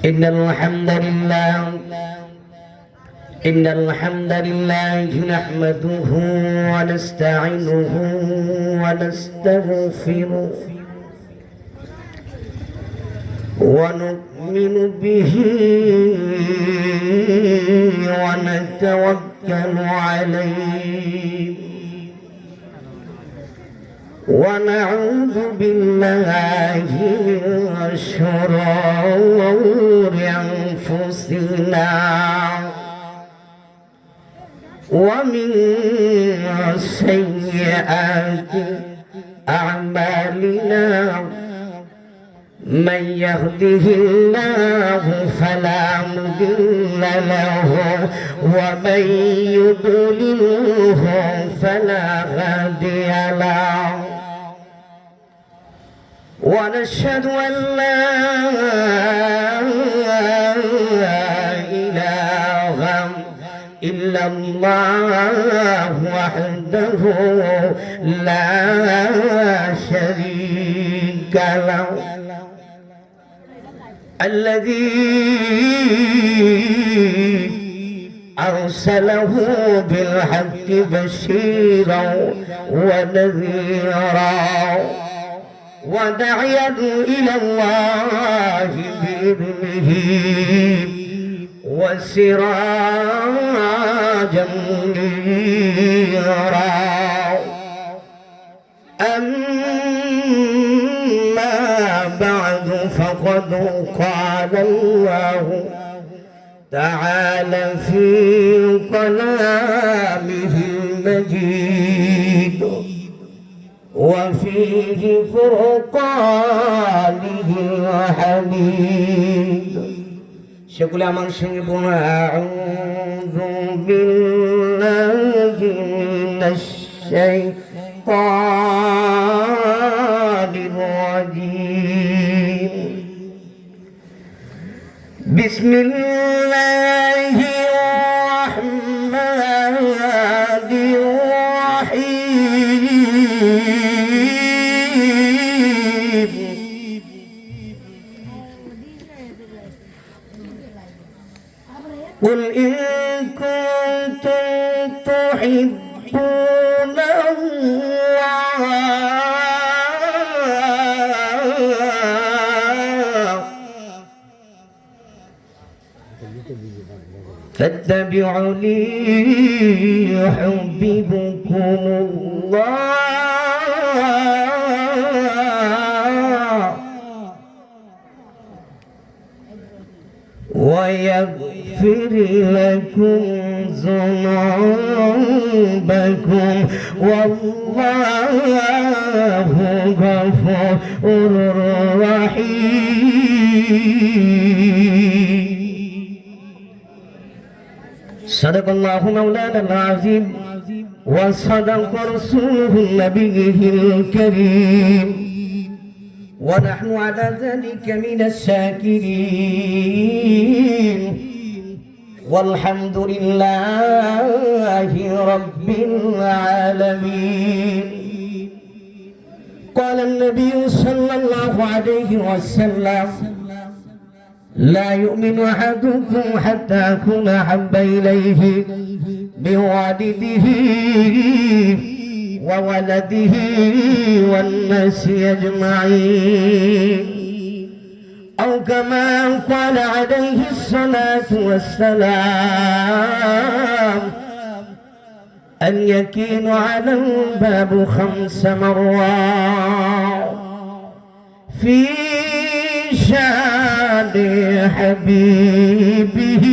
إن الحمد لله نحمده ونستعينه ونستغفره ونؤمن به ونتوكل عليه ونعوذ بالله من شرور أنفسنا ومن سيئات أعمالنا من يهده الله فلا مضل له ومن يضلله فلا هادي له ونشهد أن لا إله إلا الله وحده لا شريك له الذي أرسله بالحق بشيرا ونذيرا وداعيا إلى الله بإذنه وسراجا منيرا أما بعد فقد قال الله تعالى في كلامه المجيد وفيه فرقانه الحميد সকলে আমার সঙ্গে বলুন আউযু বিল্লাহি মিনাশ শাইতানির রাজীম বিসমিল্লাহির রাহমানির রাহিম قل إن كنتم تحبون الله فاتبعوني يحببكم الله ويغفر لكم ذنوبكم والله غفور رحيم صدق الله مولانا العظيم وصدق رسوله النبي الكريم ونحن على ذلك من الشاكرين والحمد لله رب العالمين قال النبي صلى الله عليه وسلم لا يؤمن أحدكم حتى أكون أحب إليه من والده وولده والناس أجمعين أو كما قال عليه الصلاة والسلام أن يكين على الباب 5 مرات في شان حبيبه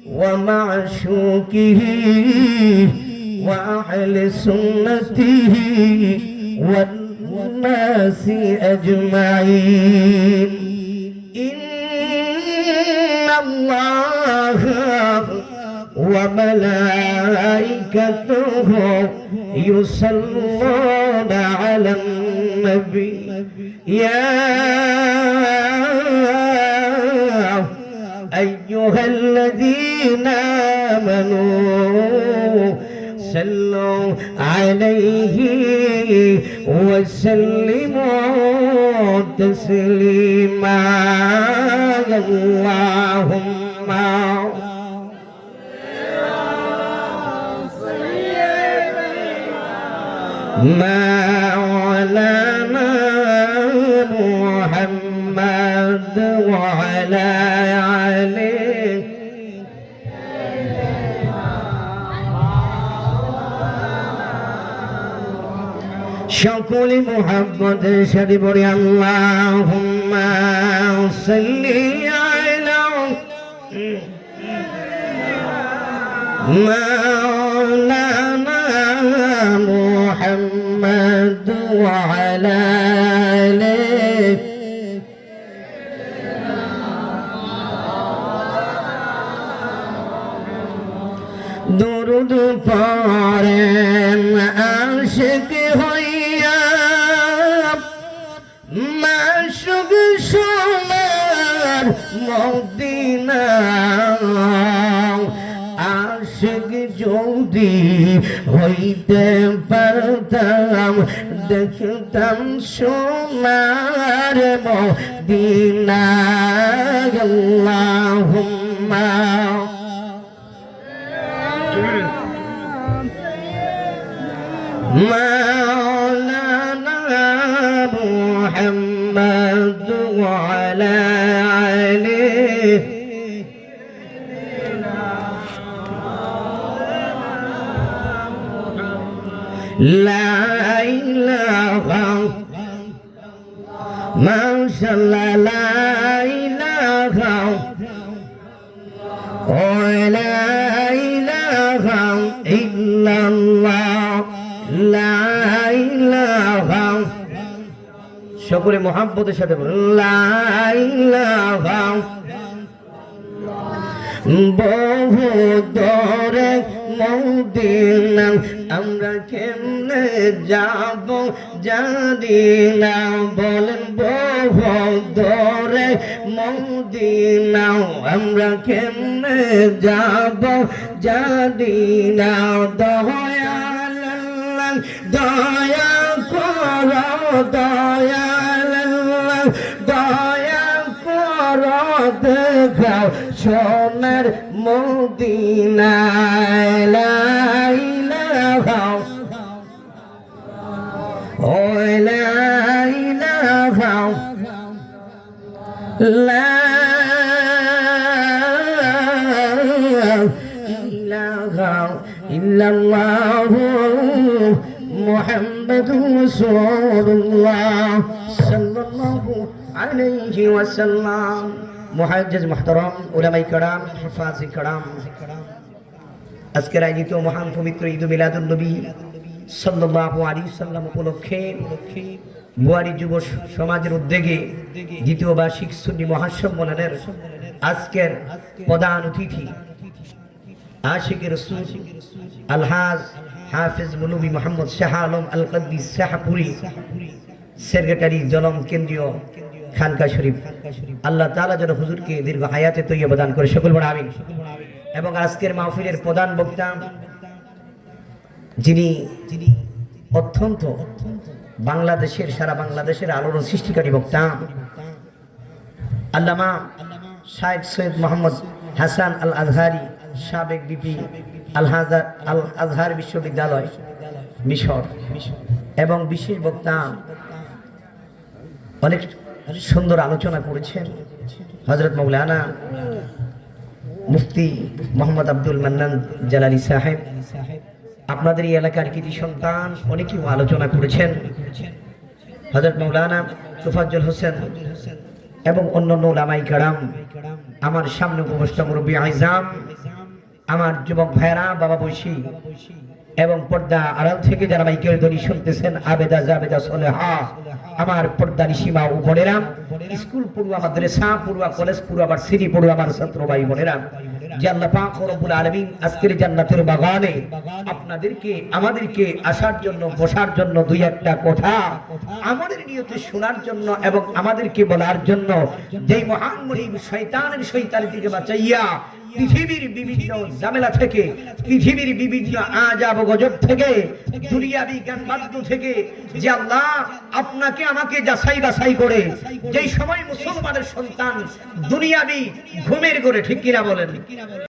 ومعشوقه وأهل سنته والناس أجمعين إن الله وملائكته يصلون على النبي يا أيها الذين آمنوا صلوا عليه وسلموا تسليما আল্লাহুম্মা মাওলানা মুহাম্মদ ওয়া আলা আলিহি সকলে মুহাম্মদের সাথে পড়ি আল্লাহুম্মা সাল্লি আলা মাওলানা মুহাম্মদ ওয়া আলা আলিহি দুরূদ পড়েন আশিক হইয়া মাশুক সোনার মদিনা আশিক যদি হইতে পারতাম দেখতাম সোনার মদিনা আল্লাহুম্মা مولانا محمد وعلى آله لا إله ما شاء الله لا إله ولا إله إلا الله لا إله সকলে মুহাব্বতের সাথে বলুন লা ইলাহা বহু দূরে মদিনা আমরা কেমনে যাব জানি না বলেন বহু দূরে মদিনা আমরা কেমনে যাব জানি না দয়াল আল্লাহ দয়া করো দয়াল আল্লাহ দয়া করো দেখাও সোনার মদিনা লা ইলাহা ও লা ইলাহা লা ইলাহা ইল্লাল্লাহ মুহাম্মাদুর রাসূলুল্লাহ সাল্লাল্লাহু আলাইহি ওয়াসাল্লাম মুহাজ্জিজ মুহতারাম উলামায়ে কেরাম হিফাজে কেরাম আজকের আয়োজিত মহান পবিত্র ঈদ মিলাদুন নবী সাল্লাল্লাহু আলাইহি সাল্লাম উপলক্ষে বুয়ারি যুব সমাজের উদ্যোগে দ্বিতীয় বার্ষিক সুন্নি মহাসম্মেলনের আজকের প্রধান অতিথি আশিক রাসূল আলহাজ হাফেজ মৌলভী মোহাম্মদ শাহ আলম আল কদ্দিস শাহপুরি সেক্রেটারি জলম কেন্দ্রীয় খানকা শরীফ আল্লাহ তাআলা যেন হুজুরকে দীর্ঘ হায়াতে তৈয়বা দান করে সকল বড় আমিন। এবং আজকের মাহফিলের প্রধান বক্তা যিনি অত্যন্ত বাংলাদেশের সারা বাংলাদেশের আলোড়ন সৃষ্টিকারী বক্তা আল্লামা শাইখ সৈয়দ মোহাম্মদ হাসান আল আজহারি সাবেক বিপি আল আজহার বিশ্ববিদ্যালয় মিশর এবং বিশেষ বক্তা অনেক সুন্দর আলোচনা করেছেন হযরত মাওলানা মুফতি মোহাম্মদ আব্দুল মান্নান জালালি সাহেব। আপনাদের এই এলাকার কৃতি সন্তান অনেকেই আলোচনা করেছেন হযরত মাওলানা তোফাজ্জল হোসেন এবং অন্যান্য উলামায়ে কেরাম। আমার সামনে উপবিষ্ট মুরব্বী আইজাম, আমার যুবক ভাইরা, বাবা বৈশী এবং পর্দা আড়াল থেকে যারা মাইকের ধ্বনি শুনতেছেন আবেদা জাবেদা সলেহা, আমার পর্দার সীমা ও বোনেরা, স্কুল পড়ুয়া, মাদ্রাসা পড়ুয়া, কলেজ পড়ুয়া, ভার্সিটি পড়ুয়া আমার ছাত্র ভাই বোনেরা, যে আল্লাহ পাক রব্বুল আলামিন আজকের জান্নাতের বাগানে আপনাদেরকে আমাদেরকে আসার জন্য বসার জন্য দুই একটা কথা আমাদের নিয়তে শোনার জন্য এবং আমাদেরকে বলার জন্য যেই মহান মহিম শয়তানের শয়তানি থেকে বাঁচাইয়া পৃথিবীর বিভিন্ন ঝামেলা থেকে, পৃথিবীর বিভিন্ন আযাব গজব থেকে, দুনিয়াবি জ্ঞান বাদ্য থেকে, যে আল্লাহ আপনাকে আমাকে যাচাই বাছাই করে যেই সময় মুসলমানের সন্তান দুনিয়াবি ঘুমের ঘরে, ঠিক কিনা বলেন,